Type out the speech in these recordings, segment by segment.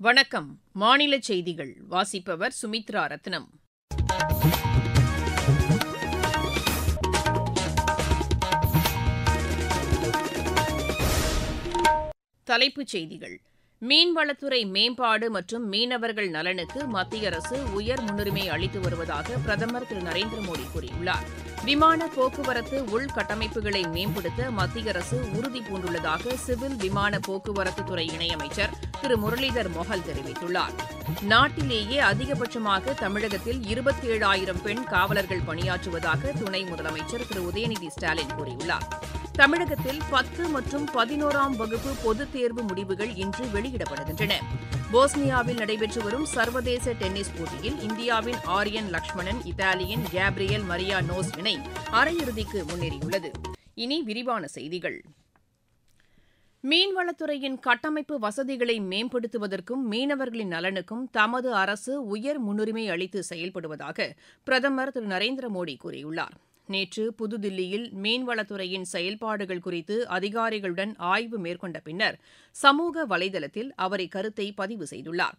வணக்கம். மாநில செய்திகள் வாசிப்பவர் சுமித்ரா ரத்னம். தலைப்புச் செய்திகள். மீன்வளத்துறை மேம்பாடு மற்றும் மீனவர்கள் நலனுக்கு மத்திய அரசு உயர் முன்னுரிமை அளித்து வருவதாக பிரதமர் திரு நரேந்திர மோடி கூறியுள்ளார். விமான போக்குவரத்து உள்கட்டமைப்புகளை மேம்படுத்த மத்திய அரசு உறுதிபூண்டுள்ளதாக சிவில் விமான போக்குவரத்துத்துறை இணையமைச்சர் திரு முரளிதர் மொஹல் தெரிவித்துள்ளார். நாட்டிலேயே அதிகபட்சமாக தமிழகத்தில் 27,000 பெண் காவலர்கள் பணியாற்றுவதாக துணை முதலமைச்சர் திரு உதயநிதி ஸ்டாலின் கூறியுள்ளார். தமிழகத்தில் 10 மற்றும் 11ஆம் வகுப்பு பொதுத் தேர்வு முடிவுகள் இன்று வெளியிடப்படுகின்றன. போஸ்னியாவில் நடைபெற்று வரும் சர்வதேச டென்னிஸ் போட்டியில் இந்தியாவின் ஆரியன் லக்ஷ்மணன், இத்தாலியின் கேப்ரியல் மரியானோஸ் இணை அரையிறுதிக்கு முன்னேறியுள்ளது. இனி விரிவான செய்திகள். மீன்வளத்துறையின் கட்டமைப்பு வசதிகளை மேம்படுத்துவதற்கும் மீனவர்களின் நலனுக்கும் தமது அரசு உயர் முன்னுரிமை அளித்து செயல்படுவதாக பிரதமர் திரு நரேந்திர மோடி கூறியுள்ளார். நேற்று புதுதில்லியில் மீன்வளத்துறையின் செயல்பாடுகள் குறித்து அதிகாரிகளுடன் ஆய்வு மேற்கொண்ட பின்னர் சமூக வலைதளத்தில் அவர் இக்கருத்தை பதிவு செய்துள்ளார்.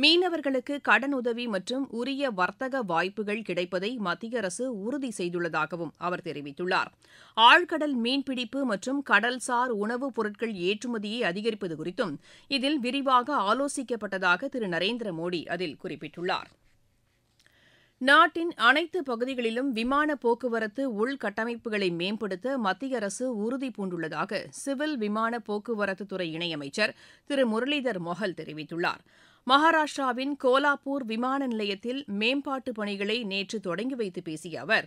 மீனவர்களுக்கு கடனுதவி மற்றும் உரிய வர்த்தக வாய்ப்புகள் கிடைப்பதை மத்திய அரசு உறுதி செய்துள்ளதாகவும் அவர் தெரிவித்துள்ளார். ஆழ்கடல் மீன்பிடிப்பு மற்றும் கடல்சார் உணவுப் பொருட்கள் ஏற்றுமதியை அதிகரிப்பது குறித்தும் இதில் விரிவாக ஆலோசிக்கப்பட்டதாக திரு நரேந்திர மோடி அதில் குறிப்பிட்டுள்ளார். நாட்டின் அனைத்து பகுதிகளிலும் விமான போக்குவரத்து உள்கட்டமைப்புகளை மேம்படுத்த மத்திய அரசு உறுதிபூண்டுள்ளதாக சிவில் விமான போக்குவரத்துத்துறை இணையமைச்சர் திரு முரளிதர் மொஹல் தெரிவித்துள்ளார். மகாராஷ்டிராவின் கோலாப்பூர் விமான நிலையத்தில் மேம்பாட்டுப் பணிகளை நேற்று தொடங்கி வைத்து பேசிய அவர்,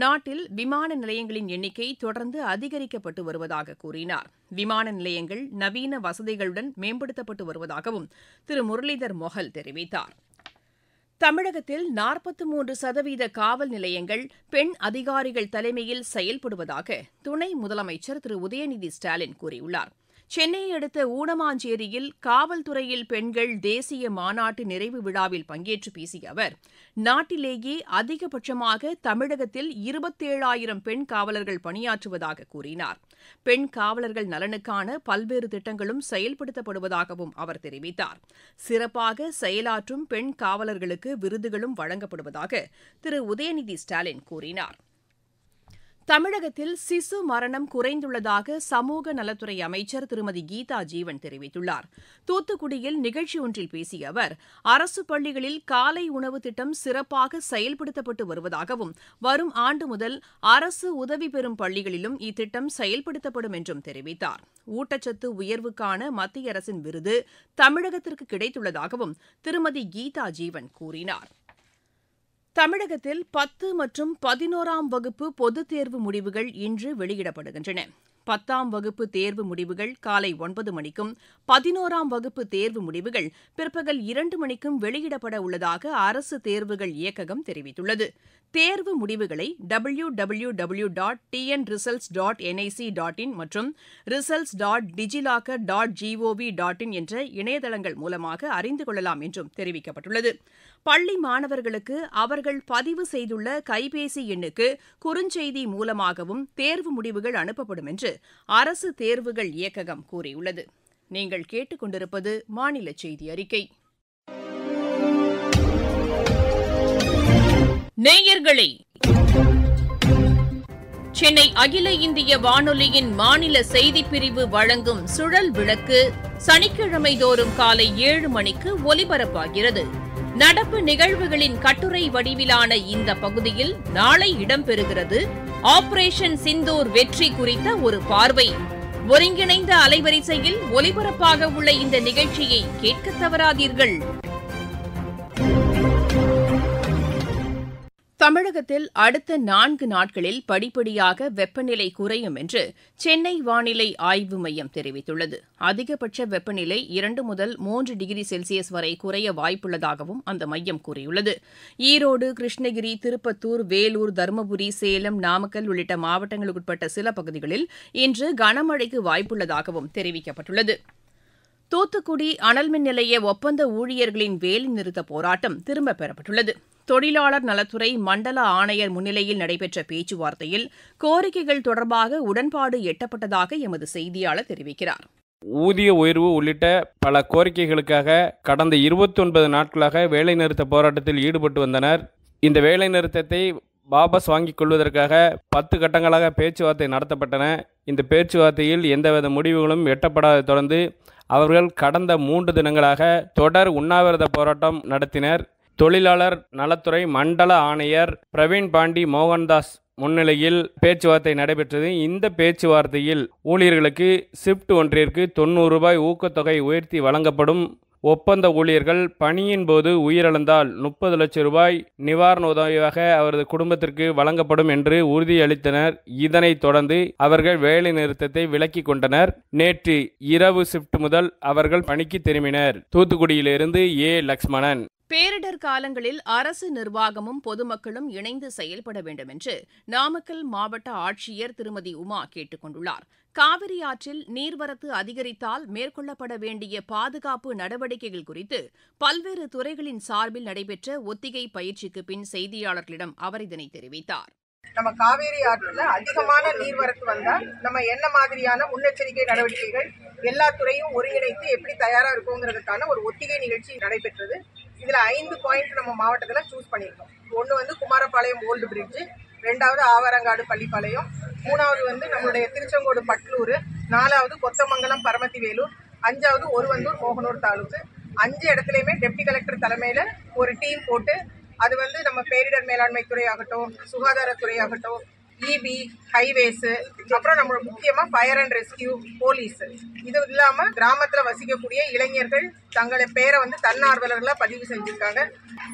நாட்டில் விமான நிலையங்களின் எண்ணிக்கை தொடர்ந்து அதிகரிக்கப்பட்டு வருவதாக கூறினார். விமான நிலையங்கள் நவீன வசதிகளுடன் மேம்படுத்தப்பட்டு வருவதாகவும் திரு முரளிதர் மொஹல் தெரிவித்தார். தமிழகத்தில் 43% காவல் நிலையங்கள் பெண் அதிகாரிகள் தலைமையில் செயல்படுவதாக துணை முதலமைச்சர் திரு உதயநிதி ஸ்டாலின் கூறியுள்ளார். சென்னையை அடுத்த ஊனமாஞ்சேரியில் காவல்துறையில் பெண்கள் தேசிய மாநாட்டு நிறைவு விழாவில் பங்கேற்று பேசிய அவர், நாட்டிலேயே அதிகபட்சமாக தமிழகத்தில் 27,000 பெண் காவலர்கள் பணியாற்றுவதாக கூறினார். பெண் காவலர்கள் நலனுக்கான பல்வேறு திட்டங்களும் செயல்படுத்தப்படுவதாகவும் அவர் தெரிவித்தார். சிறப்பாக செயலாற்றும் பெண் காவலர்களுக்கு விருதுகளும் வழங்கப்படுவதாக திரு உதயநிதி ஸ்டாலின் கூறினார். தமிழகத்தில் சிசு மரணம் குறைந்துள்ளதாக சமூக நலத்துறை அமைச்சர் திருமதி கீதா ஜீவன் தெரிவித்துள்ளார். தூத்துக்குடியில் நிகழ்ச்சி ஒன்றில் பேசிய அவர், அரசு பள்ளிகளில் காலை உணவு திட்டம் சிறப்பாக செயல்படுத்தப்பட்டு வருவதாகவும் வரும் ஆண்டு முதல் அரசு உதவி பெறும் பள்ளிகளிலும் இத்திட்டம் செயல்படுத்தப்படும் என்றும் தெரிவித்தார். ஊட்டச்சத்து உயர்வுக்கான மத்திய அரசின் விருது தமிழகத்திற்கு கிடைத்துள்ளதாகவும் திருமதி கீதா ஜீவன் கூறினார். தமிழகத்தில் 10 மற்றும் 11ஆம் வகுப்பு பொதுத் தேர்வு முடிவுகள் இன்று வெளியிடப்படுகின்றன. 10ஆம் வகுப்பு தேர்வு முடிவுகள் காலை 9 மணிக்கும் 11ஆம் வகுப்பு தேர்வு முடிவுகள் பிற்பகல் 2 மணிக்கும் வெளியிடப்பட உள்ளதாக அரசு தேர்வுகள் இயக்ககம் தெரிவித்துள்ளது. தேர்வு முடிவுகளை www.tnresults.nic.in மற்றும் results.digilocker.gov.in என்ற இணையதளங்கள் மூலமாக அறிந்து கொள்ளலாம் என்றும் தெரிவிக்கப்பட்டுள்ளது. பள்ளி மாணவர்களுக்கு அவர்கள் பதிவு செய்துள்ள கைபேசி எண்ணுக்கு குறுஞ்செய்தி மூலமாகவும் தேர்வு முடிவுகள் அனுப்பப்படும் என்று அரசு தேர்வுகள் இயக்ககம் கூறியுள்ளது. நீங்கள் கேட்டுக்கொண்டிருப்பது மாநில செய்தி அறிக்கை. நேயர்களே, சென்னை அகில இந்திய வானொலியின் மாநில செய்திப்பிரிவு வழங்கும் சுழல் விளக்கு சனிக்கிழமை தோறும் காலை 7 மணிக்கு ஒலிபரப்பாகிறது. நடப்பு நிகழ்வுகளின் கட்டுரை வடிவிலான இந்த பகுதியில் நாளை இடம்பெறுகிறது ஆபரேஷன் சிந்தூர் வெற்றி குறித்த ஒரு பார்வை. ஒருங்கிணைந்த அலைவரிசையில் ஒலிபரப்பாக உள்ள இந்த நிகழ்ச்சியை கேட்க தவறாதீர்கள். தமிழகத்தில் அடுத்த 4 நாட்களில் படிப்படியாக வெப்பநிலை குறையும் என்று சென்னை வானிலை ஆய்வு மையம் தெரிவித்துள்ளது. அதிகபட்ச வெப்பநிலை 2 முதல் 3 டிகிரி செல்சியஸ் வரை குறைய வாய்ப்புள்ளதாகவும் அந்த மையம் கூறியுள்ளது. ஈரோடு, கிருஷ்ணகிரி, திருப்பத்தூர், வேலூர், தருமபுரி, சேலம், நாமக்கல் உள்ளிட்ட மாவட்டங்களுக்குட்பட்ட சில பகுதிகளில் இன்று கனமழைக்கு வாய்ப்புள்ளதாகவும் தெரிவிக்கப்பட்டுள்ளது. தூத்துக்குடி அனல்மின் நிலைய ஒப்பந்த ஊழியர்களின் வேலைநிறுத்த போராட்டம் திரும்பப் பெறப்பட்டுள்ளது. தொழிலாளர் நலத்துறை மண்டல ஆணையர் முன்னிலையில் நடைபெற்ற பேச்சுவார்த்தையில் கோரிக்கைகள் தொடர்பாக உடன்பாடு எட்டப்பட்டதாக எமது செய்தியாளர் தெரிவிக்கிறார். ஊதிய உயர்வு உள்ளிட்ட பல கோரிக்கைகளுக்காக கடந்த 29 நாட்களாக வேலைநிறுத்த போராட்டத்தில் ஈடுபட்டு வந்தனர். இந்த வேலைநிறுத்தத்தை வாபஸ் வாங்கிக் கொள்வதற்காக 10 கட்டங்களாக பேச்சுவார்த்தை நடத்தப்பட்டன. இந்த பேச்சுவார்த்தையில் எந்தவித முடிவுகளும் எட்டப்படாத தொடர்ந்து அவர்கள் கடந்த 3 தினங்களாக தொடர் உண்ணாவிரத போராட்டம் நடத்தினர். தொழிலாளர் நலத்துறை மண்டல ஆணையர் பிரவீன் பாண்டி மோகன்தாஸ் முன்னிலையில் பேச்சுவார்த்தை நடைபெற்றது. இந்த பேச்சுவார்த்தையில் ஊழியர்களுக்கு ஷிப்ட் ஒன்றிற்கு 90 ரூபாய் ஊக்கத்தொகை உயர்த்தி வழங்கப்படும். ஒப்பந்த ஊழியர்கள் பணியின் போது உயிரிழந்தால் 30 லட்சம் ரூபாய் நிவாரண உதவியாக அவரது குடும்பத்திற்கு வழங்கப்படும் என்று உறுதியளித்தனர். இதனைத் தொடர்ந்து அவர்கள் வேலை நிறுத்தத்தை விலக்கிக் கொண்டனர். நேற்று இரவு ஷிப்ட் முதல் அவர்கள் பணிக்கு திரும்பினர். தூத்துக்குடியிலிருந்து லக்ஷ்மணன். பேரிடர் காலங்களில் அரசு நிர்வாகமும் பொதுமக்களும் இணைந்து செயல்பட வேண்டும் என்று நாமக்கல் மாவட்ட ஆட்சியர் திருமதி உமா கேட்டுக் கொண்டுள்ளார். காவிரி ஆற்றில் நீர்வரத்து அதிகரித்தால் மேற்கொள்ளப்பட வேண்டிய பாதுகாப்பு நடவடிக்கைகள் குறித்து பல்வேறு துறைகளின் சார்பில் நடைபெற்ற ஒத்திகை பயிற்சிக்கு பின் செய்தியாளர்களிடம் அவர் இதனை தெரிவித்தார். நம்ம காவேரி ஆற்றுல அதிகமான நீர்வரத்து வந்தா நம்ம என்ன மாதிரியான முன்னெச்சரிக்கை நடவடிக்கைகள் எல்லா துறையும் ஒருங்கிணைத்து எப்படி தயாரா இருக்குங்கிறதுக்கான ஒரு ஒத்திகை நிகழ்ச்சி நடைபெற்றது. இதுல 5 பாயிண்ட் நம்ம மாவட்டத்துல சூஸ் பண்ணியிருக்கோம். ஒன்று வந்து குமாரபாளையம் ஓல்டு பிரிட்ஜ், 2வது ஆவரங்காடு பள்ளிப்பாளையம், 3வது நம்மளுடைய திருச்செங்கோடு பட்லூர், 4வது கொத்தமங்கலம் பரமத்திவேலூர், 5வது ஒருவந்தூர் மோகனூர் தாலுக்கு. 5 இடத்துலையுமே டெப்டி கலெக்டர் தலைமையில ஒரு டீம் போட்டு அது நம்ம பேரிடர் மேலாண்மை துறை ஆகட்டும், சுகாதாரத்துறை ஆகட்டும், இபி, ஹைவேஸ், அப்புறம் நம்மளோட முக்கியமா ஃபயர் அண்ட் ரெஸ்கியூ, போலீஸ், இது இல்லாம கிராமத்துல வசிக்கக்கூடிய இளைஞர்கள் தங்களை பேரை தன்னார்வலர்களா பதிவு செஞ்சிருக்காங்க.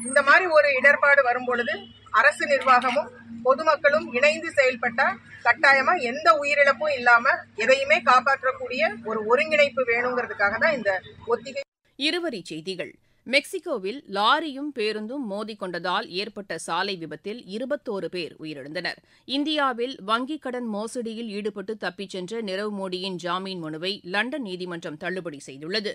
இந்த மாதிரி ஒரு இடர்பாடு வரும் பொழுது அரசு நிர்வாகமும் பொதுமக்களும் இணைந்து செயல்பட்டா கட்டாயமா எந்த உயிரிழப்பும் இல்லாம எதையுமே காப்பாற்றக்கூடிய ஒரு ஒருங்கிணைப்பு வேணுங்கிறதுக்காக தான் இந்த ஒத்திகை. இருவரிச் செய்திகள். மெக்சிகோவில் லாரியும் பேருந்தும் மோதிக்கொண்டதால் ஏற்பட்ட சாலை விபத்தில் 21 பேர் உயிரிழந்தனர். இந்தியாவில் வங்கிக் கடன் மோசடியில் ஈடுபட்டு தப்பிச் சென்ற நிரவ் மோடியின் ஜாமீன் மனுவை லண்டன் நீதிமன்றம் தள்ளுபடி செய்துள்ளது.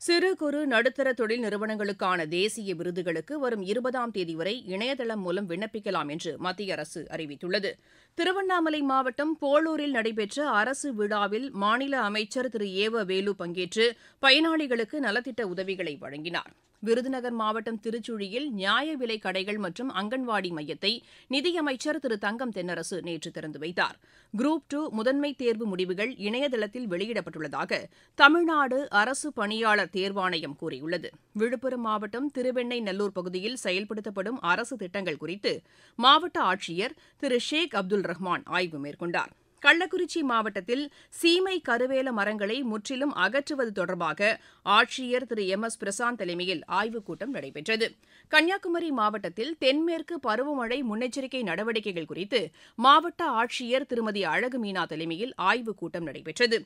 சிறு குறு நடுத்தர தொழில் நிறுவனங்களுக்கான தேசிய விருதுகளுக்கு வரும் 20ஆம் தேதி வரை இணையதளம் மூலம் விண்ணப்பிக்கலாம் என்று மத்திய அரசு அறிவித்துள்ளது. திருவண்ணாமலை மாவட்டம் போளூரில் நடைபெற்ற அரசு விழாவில் மாநில அமைச்சர் திரு ஏவ வேலு பங்கேற்று பயனாளிகளுக்கு நலத்திட்ட உதவிகளை வழங்கினார். விருதுநகர் மாவட்டம் திருச்சுழியில் நியாய விலை கடைகள் மற்றும் அங்கன்வாடி மையத்தை நிதியமைச்சர் திரு தங்கம் தென்னரசு நேற்று திறந்து வைத்தார். குரூப் 2 முதன்மை தேர்வு முடிவுகள் இணையதளத்தில் வெளியிடப்பட்டுள்ளதாக தமிழ்நாடு அரசு பணியாளர் தேர்வாணையம் கூறியுள்ளது. விழுப்புரம் மாவட்டம் திருவெண்ணெய்நல்லூர் பகுதியில் செயல்படுத்தப்படும் அரசு திட்டங்கள் குறித்து மாவட்ட ஆட்சியர் திரு ஷேக் அப்துல் ரஹ்மான் ஆய்வு மேற்கொண்டார். கள்ளக்குறிச்சி மாவட்டத்தில் சீமை கருவேல மரங்களை முற்றிலும் அகற்றுவது தொடர்பாக ஆட்சியர் திரு எம்.எஸ். பிரசாந்த் தலைமையில் ஆய்வுக் கூட்டம் நடைபெற்றது. கன்னியாகுமரி மாவட்டத்தில் தென்மேற்கு பருவமழை முன்னெச்சரிக்கை நடவடிக்கைகள் குறித்து மாவட்ட ஆட்சியர் திருமதி அழகு மீனா தலைமையில் ஆய்வுக் கூட்டம் நடைபெற்றது.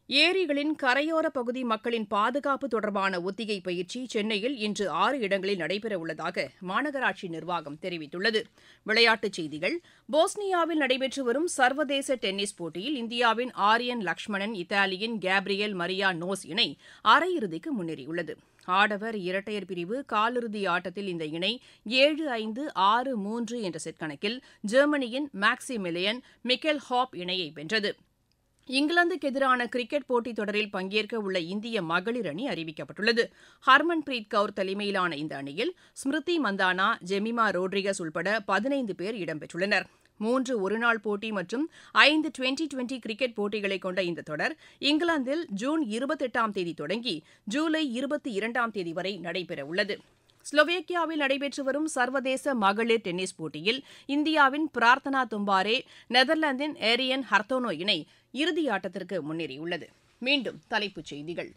ஏரிகளின் கரையோர பகுதி மக்களின் பாதுகாப்பு தொடர்பான ஒத்திகை பயிற்சி சென்னையில் இன்று 6 இடங்களில் நடைபெறவுள்ளதாக மாநகராட்சி நிர்வாகம் தெரிவித்துள்ளது. விளையாட்டுச் செய்திகள். போஸ்னியாவில் நடைபெற்று வரும் சர்வதேச டென்னிஸ் போட்டியில் இந்தியாவின் ஆரியன் லக்ஷ்மணன், இத்தாலியின் கேப்ரியல் மரியா நோஸ் இணை அரையிறுதிக்கு முன்னேறியுள்ளது. ஆடவர் இரட்டையர் பிரிவு காலிறுதி ஆட்டத்தில் இந்த இணை 7-5, 6-3 என்ற செட் கணக்கில் ஜெர்மனியின் மேக்சிமிலியன் மிக்கேல் ஹாப் இணையை வென்றது. இங்கிலாந்துக்கு எதிரான கிரிக்கெட் போட்டித் தொடரில் பங்கேற்க உள்ள இந்திய மகளிர் அணி அறிவிக்கப்பட்டுள்ளது. ஹர்மன்பிரீத் கவுர் தலைமையிலான இந்த அணியில் ஸ்மிருதி மந்தானா, ஜெமிமா ரோட்ரிகஸ் உள்பட 15 பேர் இடம்பெற்றுள்ளனர். 3 ஒருநாள் போட்டி மற்றும் 5 டுவெண்டி கிரிக்கெட் போட்டிகளை கொண்ட இந்த தொடர் இங்கிலாந்தில் ஜூன் 28ஆம் தேதி தொடங்கி ஜூலை 22ஆம் தேதி வரை நடைபெறவுள்ளது. ஸ்லோவேக்கியாவில் நடைபெற்று வரும் சர்வதேச மகளிர் டென்னிஸ் போட்டியில் இந்தியாவின் பிரார்த்தனா தும்பாரே, நெதர்லாந்தின் ஏரியன் ஹர்தோனோ இணை இறுதியாட்டத்திற்கு முன்னேறியுள்ளது. மீண்டும் தலைப்புச் செய்திகள்.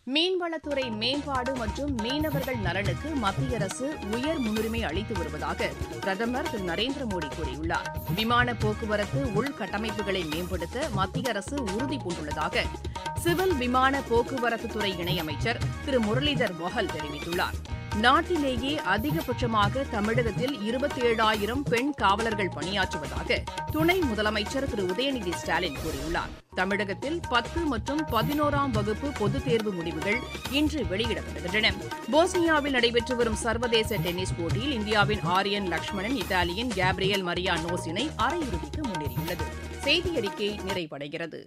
மீன்வளத்துறை மேம்பாடு மற்றும் மீனவர்கள் நலனுக்கு மத்திய அரசு உயர் முன்னுரிமை அளித்து வருவதாக பிரதமர் திரு நரேந்திர மோடி கூறியுள்ளார். விமான போக்குவரத்து உள்கட்டமைப்புகளை மேம்படுத்த மத்திய அரசு உறுதி பூண்டுள்ளதாக சிவில் விமான போக்குவரத்துத்துறை இணையமைச்சர் திரு முரளிதர் மொஹல் தெரிவித்துள்ளார். நாட்டிலேயே அதிகபட்சமாக தமிழகத்தில் 27,000 பெண் காவலர்கள் பணியாற்றுவதாக துணை முதலமைச்சர் திரு உதயநிதி ஸ்டாலின் கூறியுள்ளார். தமிழகத்தில் 10 மற்றும் 11ஆம் வகுப்பு பொதுத் தேர்வு முடிவுகள் இன்று வெளியிடப்படுகின்றன. போஸ்னியாவில் நடைபெற்று வரும் சர்வதேச டென்னிஸ் போட்டியில் இந்தியாவின் ஆரியன் லக்ஷ்மணன், இத்தாலியின் கேப்ரியல் மரியா நோஸ் இணை அரையிறுதிக்கு முன்னேறியுள்ளது. செய்தி அறிக்கை நிறைவடைகிறது.